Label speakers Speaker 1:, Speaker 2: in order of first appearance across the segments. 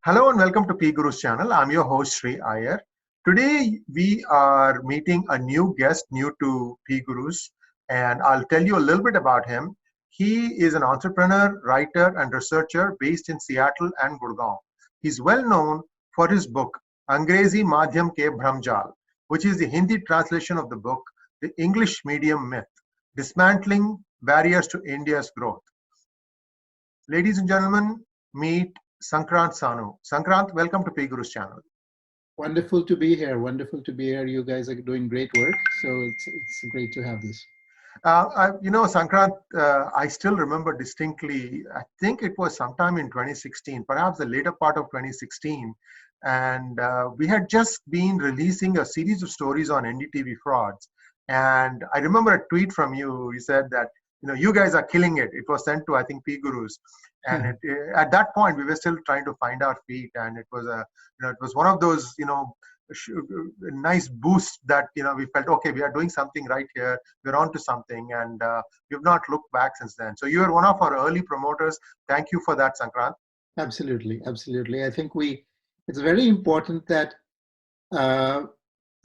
Speaker 1: Hello and welcome to PGurus channel. I'm your host Sri Iyer. Today we are meeting a new guest new to PGurus, and I'll tell you a little bit about him. He is an entrepreneur, writer and researcher based in Seattle and Gurgaon. He's well known for his book Angrezi Madhyam Ke Bhramjal, which is the Hindi translation of the book The English Medium Myth, Dismantling Barriers to India's Growth. Ladies and gentlemen, meet Sankrant Sanu. Sankrant, welcome to PGurus channel.
Speaker 2: Wonderful to be here. Wonderful to be here. You guys are doing great work. So it's great to have this.
Speaker 1: Sankrant, I still remember distinctly, I think it was sometime in 2016, perhaps the later part of 2016. And we had just been releasing a series of stories on NDTV frauds. And I remember a tweet from you. You said that, you guys are killing it. It was sent to, I think, PGurus. And at that point, we were still trying to find our feet. And it was it was one of those, nice boost that we felt, okay, we are doing something right here, we're on to something, and we've not looked back since then. So you are one of our early promoters. Thank you for that, Sankrant.
Speaker 2: Absolutely, absolutely. I think it's very important that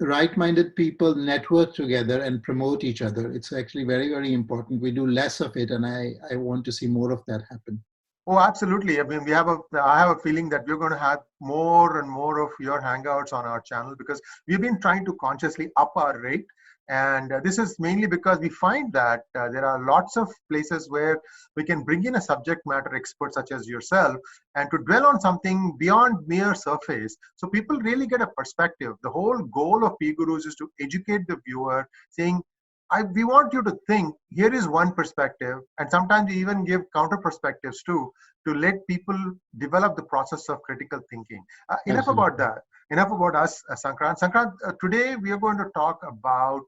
Speaker 2: right-minded people network together and promote each other. It's actually very, very important. We do less of it, and I want to see more of that happen.
Speaker 1: Oh, absolutely. I mean, I have a feeling that we're going to have more and more of your hangouts on our channel because we've been trying to consciously up our rate. And this is mainly because we find that there are lots of places where we can bring in a subject matter expert such as yourself and to dwell on something beyond mere surface. So people really get a perspective. The whole goal of PGurus is to educate the viewer, saying, we want you to think, here is one perspective, and sometimes we even give counter perspectives too, to let people develop the process of critical thinking. Enough about that. Enough about us, Sankrant. Sankrant, today we are going to talk about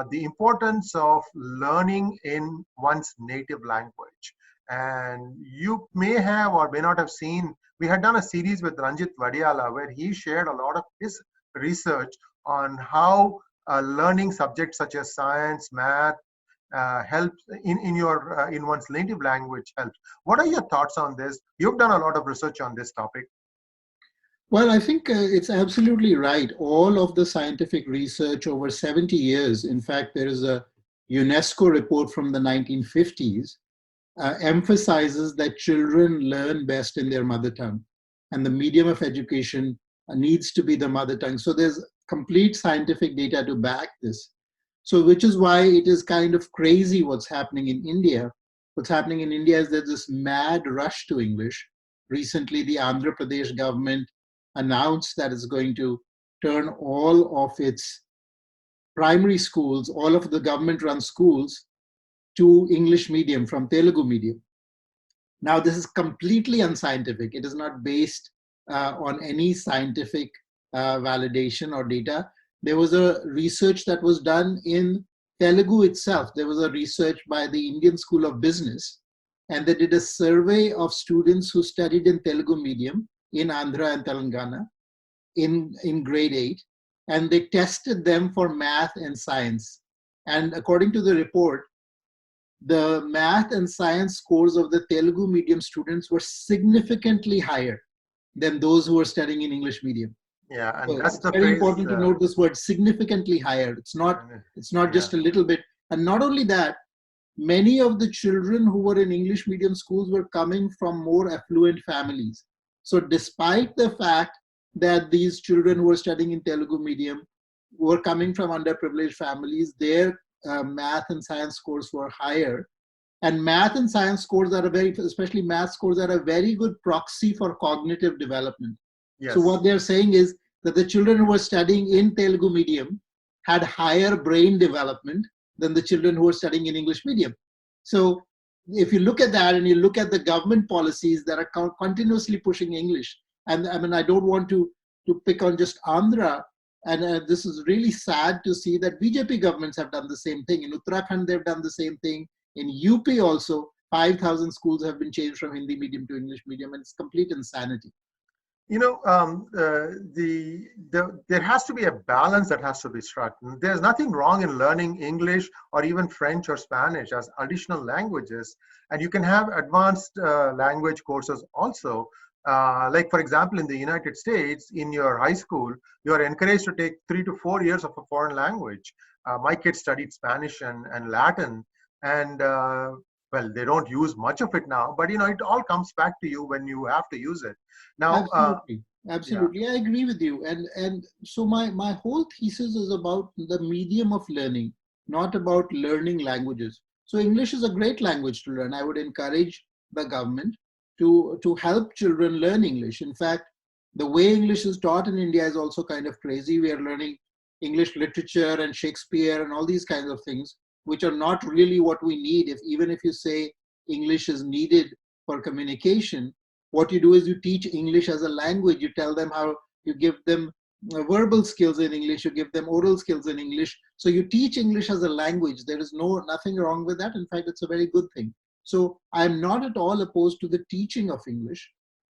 Speaker 1: the importance of learning in one's native language. And you may have or may not have seen, we had done a series with Ranjit Vadiala where he shared a lot of his research on how learning subjects such as science, math, helps in one's native language helps. What are your thoughts on this? You've done a lot of research on this topic.
Speaker 2: Well, I think it's absolutely right. All of the scientific research over 70 years, in fact, there is a UNESCO report from the 1950s, emphasizes that children learn best in their mother tongue, and the medium of education needs to be the mother tongue. So there's complete scientific data to back this. So which is why it is kind of crazy what's happening in India. What's happening in India is there's this mad rush to English. Recently, the Andhra Pradesh government announced that it's going to turn all of its primary schools, all of the government-run schools, to English medium from Telugu medium. Now, this is completely unscientific. It is not based on any scientific validation or data. There was a research that was done in Telugu itself. There was a research by the Indian School of Business, and they did a survey of students who studied in Telugu medium in Andhra and Telangana in grade 8, and they tested them for math and science. And according to the report, the math and science scores of the Telugu medium students were significantly higher than those who were studying in English medium.
Speaker 1: Yeah, and
Speaker 2: So
Speaker 1: that's
Speaker 2: it's
Speaker 1: the
Speaker 2: very
Speaker 1: phrase,
Speaker 2: important to note this word, significantly higher. It's not just a little bit. And not only that, many of the children who were in English medium schools were coming from more affluent families. So despite the fact that these children who were studying in Telugu medium were coming from underprivileged families, their math and science scores were higher. And math and science scores are especially math scores are a very good proxy for cognitive development.
Speaker 1: Yes.
Speaker 2: So what they're saying is that the children who were studying in Telugu medium had higher brain development than the children who were studying in English medium. So if you look at that and you look at the government policies that are continuously pushing English, and I mean, I don't want to pick on just Andhra, and this is really sad to see that BJP governments have done the same thing. In Uttarakhand, they've done the same thing. In UP also, 5,000 schools have been changed from Hindi medium to English medium, and it's complete insanity.
Speaker 1: There has to be a balance that has to be struck. There's nothing wrong in learning English or even French or Spanish as additional languages, and you can have advanced language courses also. Like, for example, in the United States, in your high school, you are encouraged to take 3 to 4 years of a foreign language. My kids studied Spanish and Latin, and well, they don't use much of it now, but it all comes back to you when you have to use it. Now,
Speaker 2: Absolutely.
Speaker 1: yeah,
Speaker 2: Absolutely. I agree with you. And so my whole thesis is about the medium of learning, not about learning languages. So English is a great language to learn. I would encourage the government to help children learn English. In fact, the way English is taught in India is also kind of crazy. We are learning English literature and Shakespeare and all these kinds of things, which are not really what we need. If even if you say English is needed for communication, what you do is you teach English as a language. You tell them how, you give them verbal skills in English, you give them oral skills in English. So you teach English as a language. There is nothing wrong with that. In fact, it's a very good thing. So I'm not at all opposed to the teaching of English.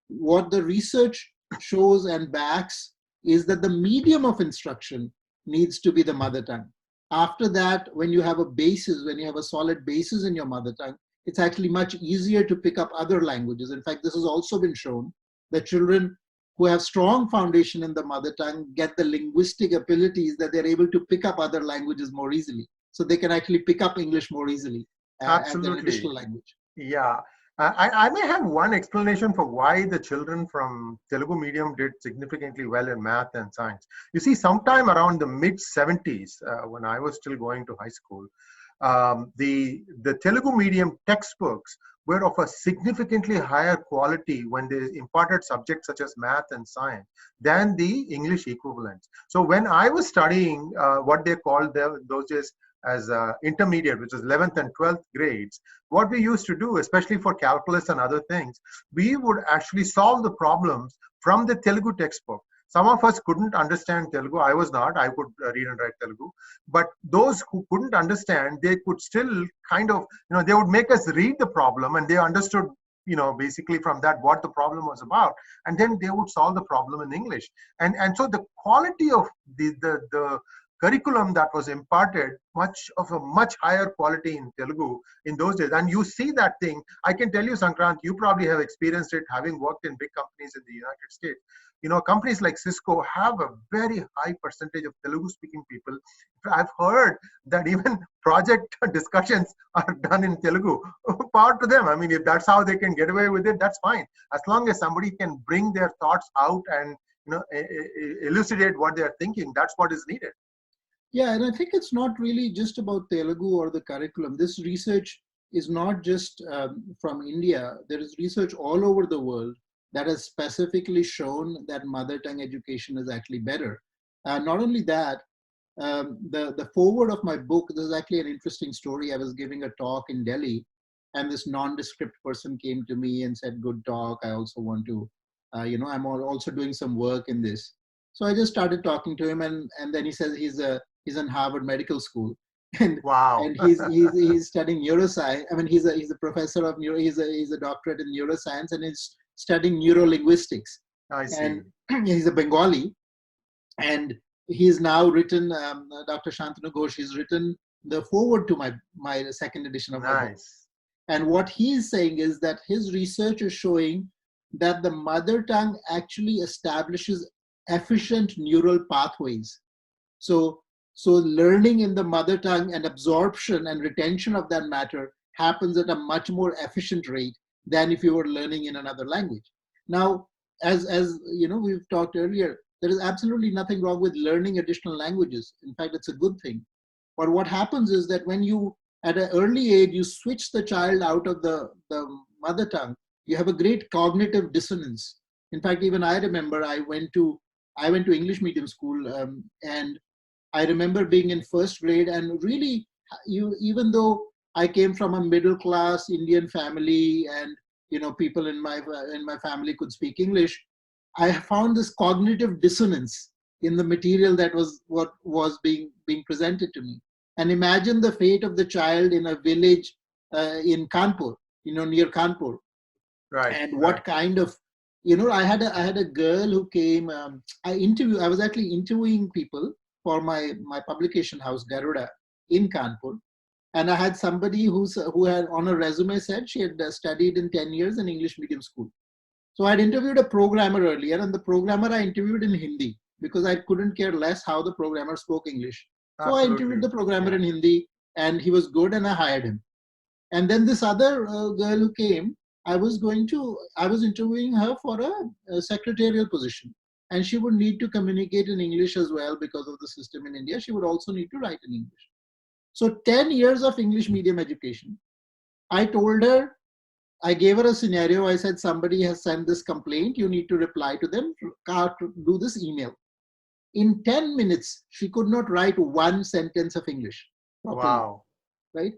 Speaker 2: What the research shows and backs is that the medium of instruction needs to be the mother tongue. After that, when you have a basis, when you have a solid basis in your mother tongue, it's actually much easier to pick up other languages. In fact, this has also been shown that children who have strong foundation in the mother tongue get the linguistic abilities that they're able to pick up other languages more easily. So they can actually pick up English more easily as an
Speaker 1: absolutely.
Speaker 2: additional language.
Speaker 1: Yeah. I may have one explanation for why the children from Telugu medium did significantly well in math and science. You see, sometime around the mid 70s, when I was still going to high school, the Telugu medium textbooks were of a significantly higher quality when they imparted subjects such as math and science than the English equivalents. So when I was studying what they called those days as intermediate, which is 11th and 12th grades, what we used to do, especially for calculus and other things, we would actually solve the problems from the Telugu textbook. Some of us couldn't understand Telugu. I was not. I could read and write Telugu. But those who couldn't understand, they could still kind of, they would make us read the problem and they understood, basically from that what the problem was about. And then they would solve the problem in English. And so the quality of the curriculum that was imparted, much higher quality in Telugu in those days. And you see that thing. I can tell you, Sankrant, you probably have experienced it having worked in big companies in the United States. Companies like Cisco have a very high percentage of Telugu speaking people. I've heard that even project discussions are done in Telugu. Power to them. I mean, if that's how they can get away with it, that's fine. As long as somebody can bring their thoughts out and elucidate what they are thinking, that's what is needed.
Speaker 2: Yeah, and I think it's not really just about Telugu or the curriculum. This research is not just from India. There is research all over the world that has specifically shown that mother tongue education is actually better. Not only that, the foreword of my book, this is actually an interesting story. I was giving a talk in Delhi, and this nondescript person came to me and said, "Good talk. I also want to, I'm also doing some work in this." So I just started talking to him, and then he says he's in Harvard Medical School, and
Speaker 1: Wow.
Speaker 2: and he's studying neuroscience. I mean, he's a professor of neuro. He's a doctorate in neuroscience, and he's studying neurolinguistics.
Speaker 1: I see.
Speaker 2: And he's a Bengali, and he's now written. Dr. Shantanu Ghosh. He's written the foreword to my second edition of my book.
Speaker 1: Nice.
Speaker 2: And what he's saying is that his research is showing that the mother tongue actually establishes efficient neural pathways. So learning in the mother tongue and absorption and retention of that matter happens at a much more efficient rate than if you were learning in another language. Now, as we've talked earlier, there is absolutely nothing wrong with learning additional languages. In fact, it's a good thing. But what happens is that when you, at an early age, you switch the child out of the mother tongue, you have a great cognitive dissonance. In fact, even I remember I went to English medium school, and I remember being in first grade, and really, even though I came from a middle class Indian family, and people in my family could speak English, I found this cognitive dissonance in the material that was what was being presented to me. And imagine the fate of the child in a village in Kanpur, near Kanpur,
Speaker 1: Right.
Speaker 2: and
Speaker 1: Right.
Speaker 2: what kind of I had a girl who came. I was actually interviewing people for my publication house Garuda in Kanpur, and I had somebody who had on a resume said she had studied in 10 years in English medium school. So I'd interviewed a programmer earlier, and the programmer I interviewed in Hindi because I couldn't care less how the programmer spoke English. So I interviewed
Speaker 1: Absolutely.
Speaker 2: the programmer
Speaker 1: Yeah.
Speaker 2: in Hindi, and he was good, and I hired him. And then this other girl who came, I was interviewing her for a secretarial position. And she would need to communicate in English as well because of the system in India. She would also need to write in English. So 10 years of English medium education. I told her, I gave her a scenario. I said, somebody has sent this complaint. You need to reply to them, do this email. In 10 minutes, she could not write one sentence of English properly,
Speaker 1: Wow.
Speaker 2: right?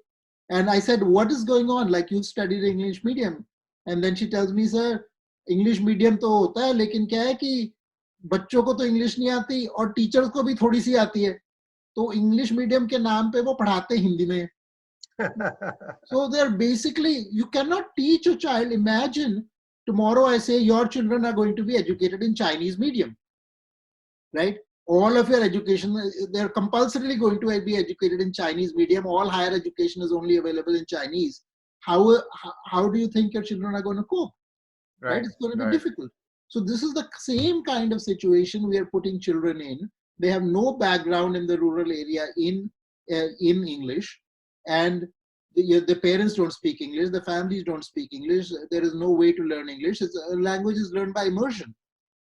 Speaker 2: And I said, what is going on? Like, you've studied English medium. And then she tells me, sir, English medium तो होता है, लेकिन क्या है कि बच्चों को तो इंग्लिश नहीं आती और टीचर्स को भी थोड़ी सी आती है. तो इंग्लिश मीडियम के नाम पे वो पढ़ाते हिंदी में. So they're basically, you cannot teach a child. Imagine tomorrow I say your children are going to be educated in Chinese medium, right? All of your education, they're compulsorily going to be educated in Chinese medium. All higher education is only available in Chinese. How do you think your children are going to cope? Right? It's going to be difficult. So this is the same kind of situation we are putting children in. They have no background in the rural area in English, and the parents don't speak English, the families don't speak English. There is no way to learn English. Language is learned by immersion.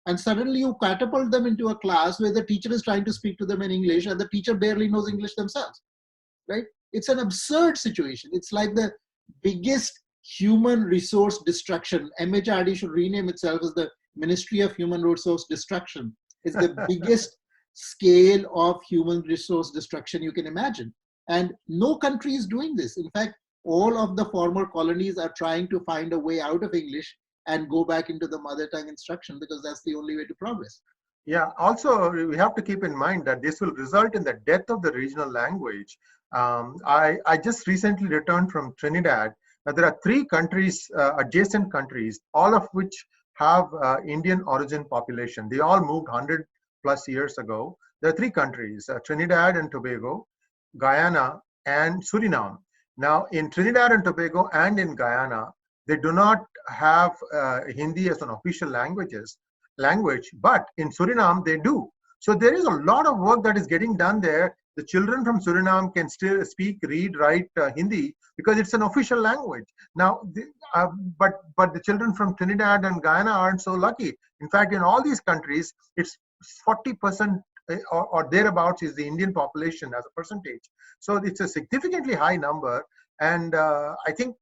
Speaker 2: And suddenly you catapult them into a class where the teacher is trying to speak to them in English and the teacher barely knows English themselves, right? It's an absurd situation. It's like the biggest human resource destruction. MHRD should rename itself as the Ministry of Human Resource Destruction. It's the biggest scale of human resource destruction you can imagine. And no country is doing this. In fact, all of the former colonies are trying to find a way out of English and go back into the mother tongue instruction because that's the only way to progress.
Speaker 1: Yeah, also we have to keep in mind that this will result in the death of the regional language. I just recently returned from Trinidad. There are three countries, adjacent countries, all of which have Indian origin population. They all moved 100 plus years ago. There are three countries, Trinidad and Tobago, Guyana, and Suriname. Now, in Trinidad and Tobago and in Guyana, they do not have Hindi as an official language, but in Suriname they do. So there is a lot of work that is getting done there. The children from Suriname can still speak, read, write Hindi because it's an official language. Now, but the children from Trinidad and Guyana aren't so lucky. In fact, in all these countries, it's 40% or thereabouts is the Indian population as a percentage. So it's a significantly high number, and I think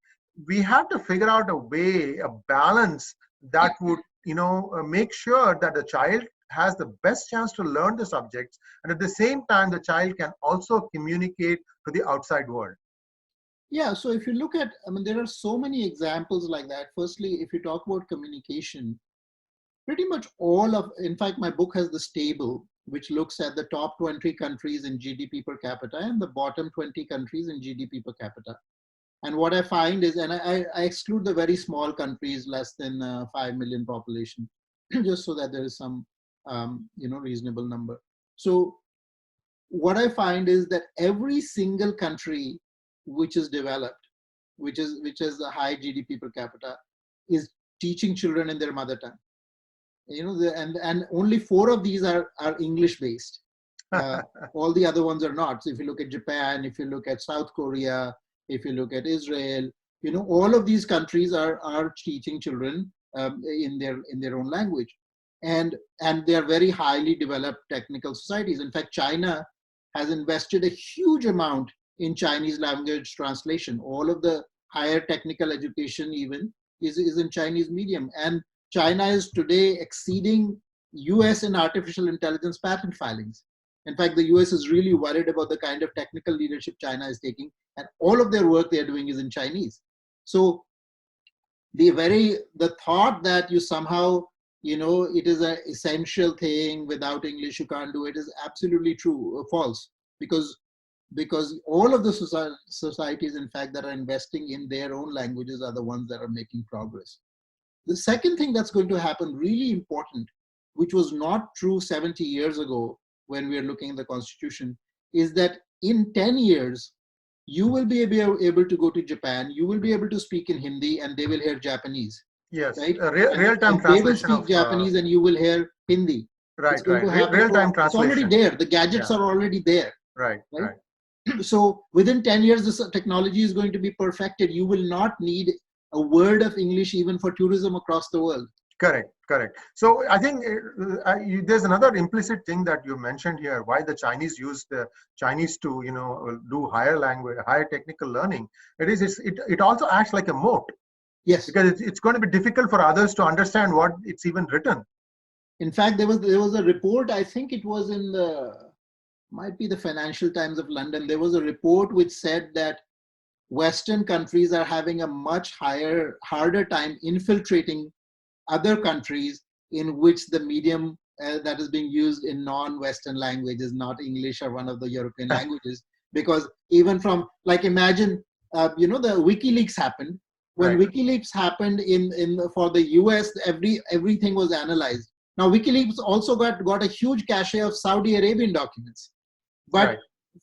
Speaker 1: we have to figure out a way, a balance that would make sure that the child has the best chance to learn the subjects, and at the same time the child can also communicate to the outside world.
Speaker 2: Yeah, so if you look at, I mean, there are so many examples like that. Firstly, if you talk about communication, pretty much all of, in fact, my book has this table which looks at the top 20 countries in GDP per capita and the bottom 20 countries in GDP per capita. And what I find is, and I exclude the very small countries, less than 5 million population, just so that there is some, reasonable number. So what I find is that every single country which is developed, which has a high GDP per capita, is teaching children in their mother tongue. And only 4 of these are English based. All the other ones are not. So if you look at Japan, if you look at South Korea, if you look at Israel, all of these countries are teaching children in their own language, and they are very highly developed technical societies. In fact, China has invested a huge amount in Chinese language translation. All of the higher technical education even is in Chinese medium, and China is today exceeding US in artificial intelligence patent filings. In fact, the US is really worried about the kind of technical leadership China is taking, and all of their work they're doing is in Chinese. So the thought that you somehow, it is an essential thing, without English you can't do it, is absolutely false, because all of the societies, in fact, that are investing in their own languages are the ones that are making progress. The second thing that's going to happen, really important, which was not true 70 years ago when we are looking at the Constitution, is that in 10 years, you will be able to go to Japan, you will be able to speak in Hindi, and they will hear Japanese.
Speaker 1: Yes,
Speaker 2: right?
Speaker 1: real-time
Speaker 2: And they will
Speaker 1: translation
Speaker 2: speak
Speaker 1: of
Speaker 2: Japanese and you will hear Hindi. It's
Speaker 1: right,
Speaker 2: going
Speaker 1: right.
Speaker 2: to happen.
Speaker 1: Real-time
Speaker 2: So it's already
Speaker 1: translation.
Speaker 2: there. The gadgets
Speaker 1: Yeah,
Speaker 2: are already there,
Speaker 1: right,
Speaker 2: right?
Speaker 1: right.
Speaker 2: So within 10 years, this technology is going to be perfected. You will not need a word of English even for tourism across the world.
Speaker 1: Correct, correct. So I think there's another implicit thing that you mentioned here. Why the Chinese use the Chinese to do higher language, higher technical learning. It also acts like a moat
Speaker 2: Yes.
Speaker 1: because it's going to be difficult for others to understand what it's even written.
Speaker 2: In fact, there was a report. I think it was in the might be the Financial Times of London. There was a report which said that Western countries are having a much harder time infiltrating other countries in which the medium that is being used in non-Western languages, not English or one of the European languages, because even from like imagine, the WikiLeaks happened. When
Speaker 1: Right,
Speaker 2: WikiLeaks happened for the US, everything was analyzed. Now WikiLeaks also got a huge cache of Saudi Arabian documents, but
Speaker 1: right,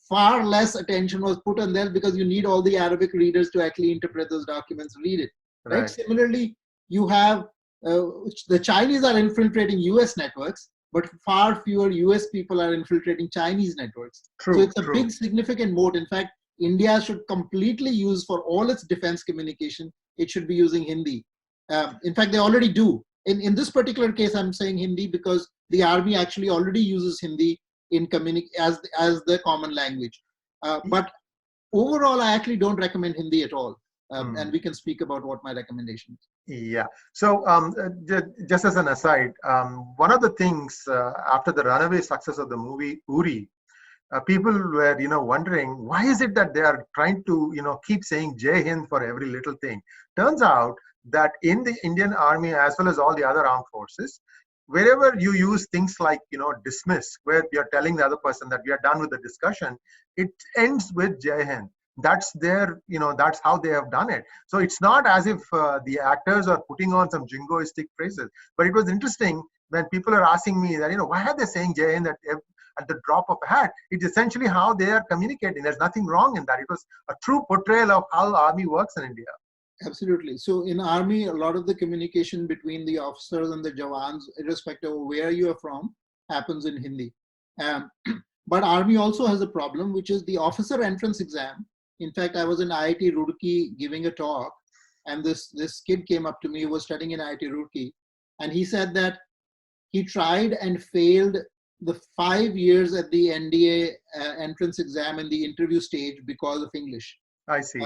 Speaker 2: far less attention was put on that because you need all the Arabic readers to actually interpret those documents, read it, right?
Speaker 1: right.
Speaker 2: Similarly, you have the Chinese are infiltrating US networks, but far fewer US people are infiltrating Chinese networks. So
Speaker 1: True,
Speaker 2: it's a
Speaker 1: true.
Speaker 2: big significant moat. In fact, India should completely use for all its defense communication, it should be using Hindi. In fact, they already do. In this particular case, I'm saying Hindi because the army actually already uses Hindi in as the common language. But overall, I actually don't recommend Hindi at all. And
Speaker 1: Hmm.
Speaker 2: we can speak about what my recommendation is.
Speaker 1: Yeah. So, just as an aside, one of the things after the runaway success of the movie Uri, people were, wondering why is it that they are trying to, keep saying Jai Hind for every little thing. Turns out that in the Indian Army as well as all the other armed forces, wherever you use things like, dismiss, where you're telling the other person that we are done with the discussion, it ends with Jai Hind. That's that's how they have done it. So it's not as if the actors are putting on some jingoistic phrases. But it was interesting when people are asking me that, why are they saying Jai Hind at the drop of a hat? It's essentially how they are communicating. There's nothing wrong in that. It was a true portrayal of how army works in India.
Speaker 2: Absolutely. So in army, a lot of the communication between the officers and the jawans, irrespective of where you are from, happens in Hindi. Um, but army also has a problem, which is the officer entrance exam. In fact, I was in IIT Roorkee giving a talk, and this kid came up to me who was studying in IIT Roorkee, and he said that he tried and failed the 5 years at the NDA entrance exam in the interview stage because of English.
Speaker 1: I
Speaker 2: Uh,
Speaker 1: see.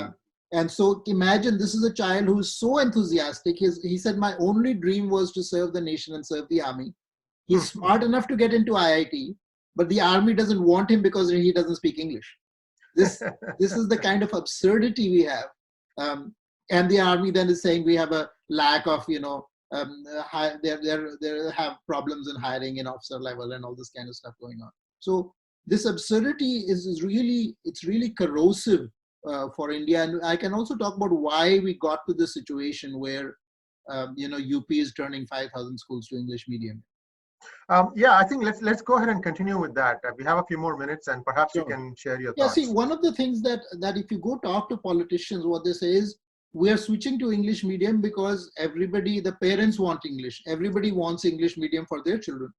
Speaker 2: and so imagine this is a child who is so enthusiastic. He said, my only dream was to serve the nation and serve the army. He's smart enough to get into IIT, but the army doesn't want him because he doesn't speak English. This is the kind of absurdity we have. And the army then is saying we have a lack of, they have problems in hiring in officer level and all this kind of stuff going on. So this absurdity is really, it's really corrosive for India. And I can also talk about why we got to this situation where, UP is turning 5,000 schools to English medium.
Speaker 1: Yeah, I think let's go ahead and continue with that. We have a few more minutes, and perhaps you
Speaker 2: Sure.
Speaker 1: can share your
Speaker 2: Yeah, see,
Speaker 1: thoughts.
Speaker 2: one of the things that if you go talk to politicians, what they say is we are switching to English medium because everybody, the parents want English. Everybody wants English medium for their children.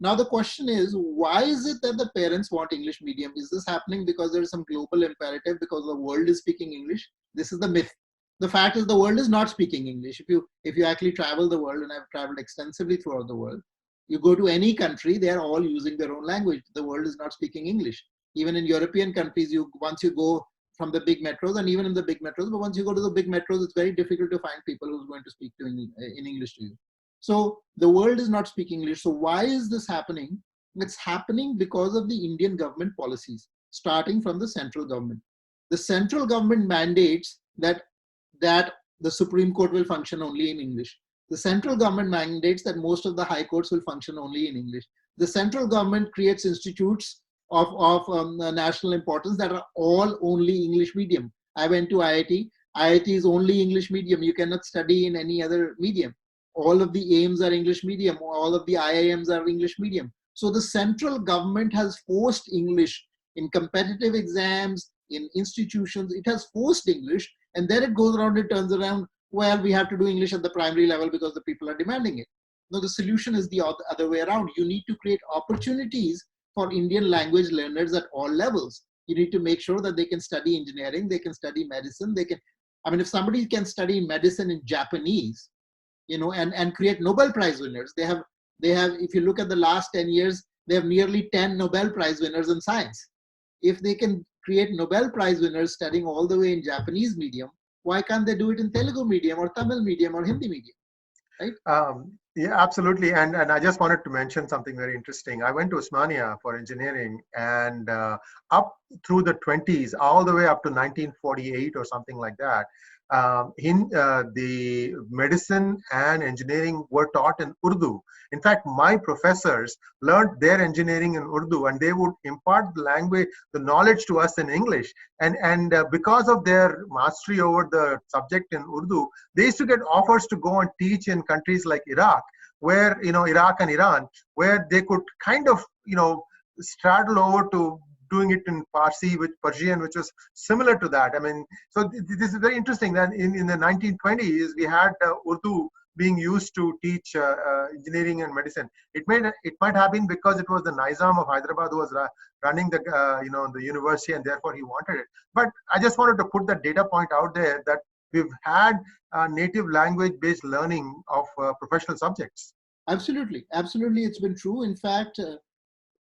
Speaker 2: Now the question is, why is it that the parents want English medium? Is this happening because there is some global imperative because the world is speaking English? This is the myth. The fact is the world is not speaking English. If you actually travel the world, and I've traveled extensively throughout the world, you go to any country, they are all using their own language. The world is not speaking English. Even in European countries, once you go from the big metros, and even in the big metros, but once you go to the big metros, it's very difficult to find people who's going to speak in English to you. So the world is not speaking English. So why is this happening? It's happening because of the Indian government policies, starting from the central government. The central government mandates that the Supreme Court will function only in English. The central government mandates that most of the high courts will function only in English. The central government creates institutes of national importance that are all only English medium. I went to IIT. IIT is only English medium. You cannot study in any other medium. All of the AIMS are English medium. All of the IIMs are English medium. So the central government has forced English in competitive exams, in institutions. It has forced English, and then it goes around and turns around. well, we have to do English at the primary level because the people are demanding it. No, the solution is the other way around. You need to create opportunities for Indian language learners at all levels. You need to make sure that they can study engineering, they can study medicine, they can, I mean, if somebody can study medicine in Japanese, and create Nobel Prize winners, if you look at the last 10 years, they have nearly 10 Nobel Prize winners in science. If they can create Nobel Prize winners studying all the way in Japanese medium, why can't they do it in Telugu medium or Tamil medium or Hindi medium, right?
Speaker 1: Yeah, absolutely. And I just wanted to mention something very interesting. I went to Osmania for engineering, and up through the 20s, all the way up to 1948 or something like that, the medicine and engineering were taught in Urdu. In fact, my professors learned their engineering in Urdu, and they would impart the language, the knowledge to us in English. And because of their mastery over the subject in Urdu, they used to get offers to go and teach in countries like Iraq, where, Iraq and Iran, where they could kind of, straddle over to doing it in Parsi, with Persian, which was similar to that. I mean, so this is very interesting that in the 1920s, we had Urdu being used to teach engineering and medicine. It might have been because it was the Nizam of Hyderabad who was running the university, and therefore he wanted it. But I just wanted to put that data point out there, that we've had native language based learning of professional subjects.
Speaker 2: Absolutely, it's been true. In fact,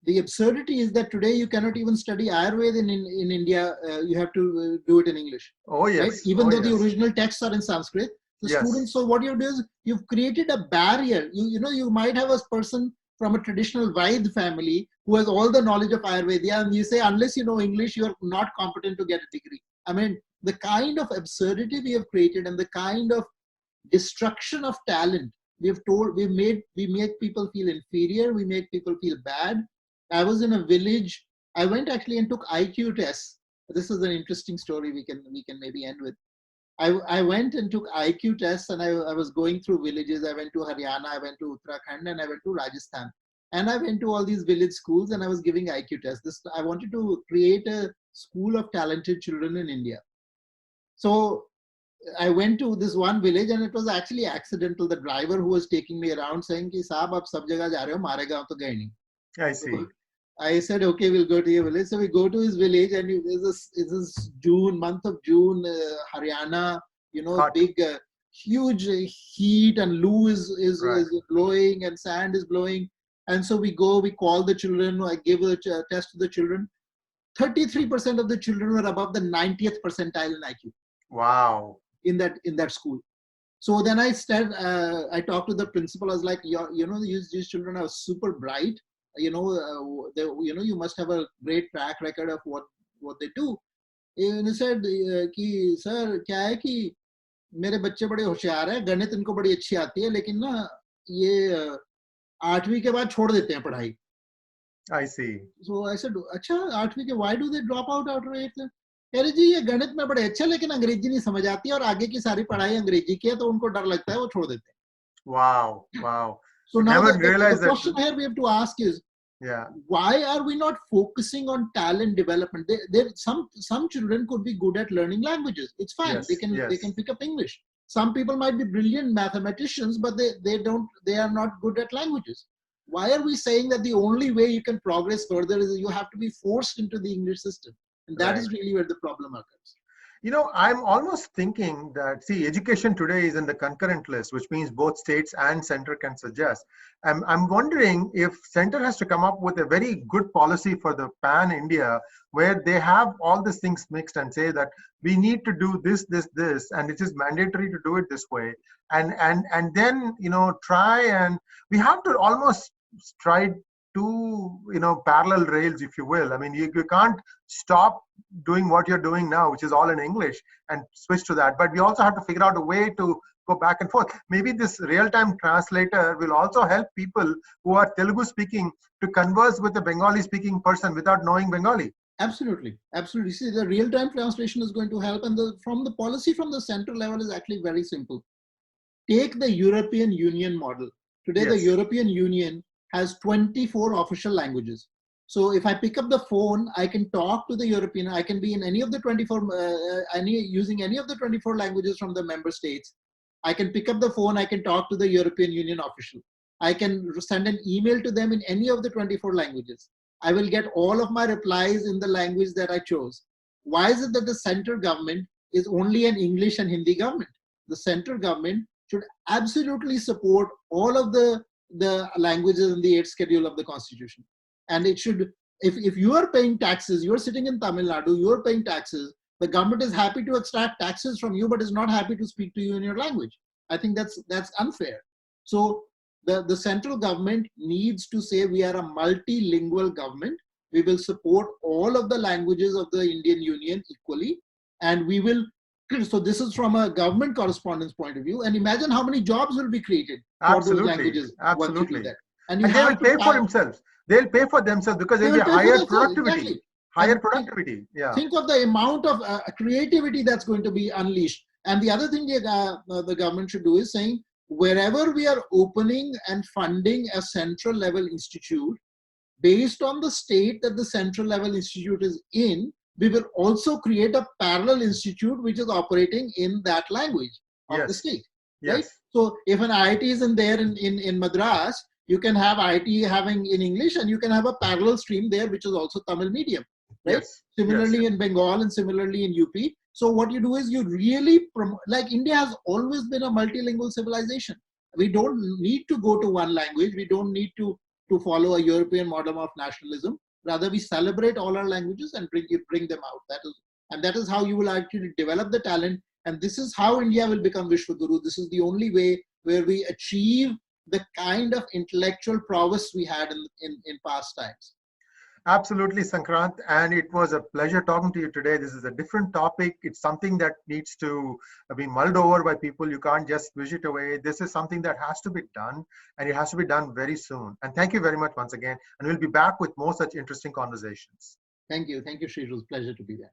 Speaker 2: the absurdity is that today you cannot even study Ayurveda in India. You have to do it in English.
Speaker 1: Oh yes.
Speaker 2: Right? Even though the original texts are in Sanskrit, the students. So what you do is you've created a barrier. You might have a person from a traditional Vaid family who has all the knowledge of Ayurveda, and you say unless you know English, you are not competent to get a degree. I mean, the kind of absurdity we have created and the kind of destruction of talent we make people feel inferior. We make people feel bad. I was in a village. I went actually and took IQ tests. This is an interesting story we can maybe end with. I went and took IQ tests, and I was going through villages. I went to Haryana, I went to Uttarakhand, and I went to Rajasthan. And I went to all these village schools, and I was giving IQ tests. I wanted to create a school of talented children in India. So I went to this one village, and it was actually accidental. The driver who was taking me around saying, "Ki saab, aap sab jagah ja rahe ho, hamare gaon to gaye nahi."
Speaker 1: I see.
Speaker 2: So I said, okay, we'll go to your village. So we go to his village, and it's this month of June, Haryana,
Speaker 1: Hot.
Speaker 2: big, huge heat, and loo is blowing, and sand is blowing. And so we call the children. I give a test to the children. 33% of the children were above the 90th percentile in IQ.
Speaker 1: Wow.
Speaker 2: In that school. So then I talked to the principal. I was like, these children are super bright. You must have a great track record of what they do. And he said, sir, क्या है कि मेरे बच्चे बड़े होशियार हैं, गणित इनको बड़ी अच्छी आती है, लेकिन ना ये 8वीं के बाद छोड़ देते हैं पढ़ाई.
Speaker 1: I see.
Speaker 2: So I said, अच्छा 8वीं के, why do they drop out after 8th? कह रहे जी ये गणित में बड़े अच्छे, लेकिन अंग्रेजी नहीं समझ आती है, और आगे की सारी पढ़ाई अंग्रेजी की है, तो उनको डर लगता है, वो छोड़ देते हैं.
Speaker 1: Wow.
Speaker 2: So now the question here we have to ask is, why are we not focusing on talent development? Some children could be good at learning languages. It's fine.
Speaker 1: Yes,
Speaker 2: they can pick up English. Some people might be brilliant mathematicians, but they are not good at languages. Why are we saying that the only way you can progress further is you have to be forced into the English system? And that is really where the problem occurs.
Speaker 1: I'm almost thinking that, see, education today is in the concurrent list, which means both states and center can suggest. I'm wondering if center has to come up with a very good policy for the pan India, where they have all these things mixed and say that we need to do this, and it is mandatory to do it this way. And then, try, and we have to almost try two parallel rails, if you will. I mean, you can't stop doing what you're doing now, which is all in English, and switch to that. But we also have to figure out a way to go back and forth. Maybe this real-time translator will also help people who are Telugu speaking to converse with a Bengali speaking person without knowing Bengali.
Speaker 2: Absolutely. See, the real-time translation is going to help, and the policy from the center level is actually very simple. Take the European Union model. Today, the European Union has 24 official languages. So if I pick up the phone, I can talk to the European. I can be in any of the 24, using any of the 24 languages from the member states. I can pick up the phone, I can talk to the European Union official. I can send an email to them in any of the 24 languages. I will get all of my replies in the language that I chose. Why is it that the central government is only an English and Hindi government? The central government should absolutely support all of the languages in the 8th schedule of the Constitution. And it should, if you are paying taxes, you're sitting in Tamil Nadu, you're paying taxes, the government is happy to extract taxes from you, but is not happy to speak to you in your language. I think that's unfair. So the central government needs to say we are a multilingual government. We will support all of the languages of the Indian Union equally, and we will. So this is from a government correspondence point of view, and imagine how many jobs will be created for those languages once you do that.
Speaker 1: And they will pay for themselves. They'll pay for themselves because there will be higher productivity. Exactly. Higher productivity. Yeah.
Speaker 2: Think of the amount of creativity that's going to be unleashed. And the other thing the government should do is saying, wherever we are opening and funding a central level institute, based on the state that the central level institute is in, we will also create a parallel institute which is operating in that language of the state. Right? Yes. So if an IIT is in there in Madras, you can have IIT having in English, and you can have a parallel stream there which is also Tamil medium. Right? Yes. Similarly in Bengal and similarly in UP. So what you do is you really promote, like India has always been a multilingual civilization. We don't need to go to one language. We don't need to follow a European model of nationalism. Rather, we celebrate all our languages and bring them out. That is how you will actually develop the talent. And this is how India will become Vishwaguru. This is the only way where we achieve the kind of intellectual prowess we had in past times.
Speaker 1: Absolutely, Sankrant. And it was a pleasure talking to you today. This is a different topic. It's something that needs to be mulled over by people. You can't just wish it away. This is something that has to be done, and it has to be done very soon. And thank you very much once again. And we'll be back with more such interesting conversations.
Speaker 2: Thank you. Thank you, Sri. It was a pleasure to be there.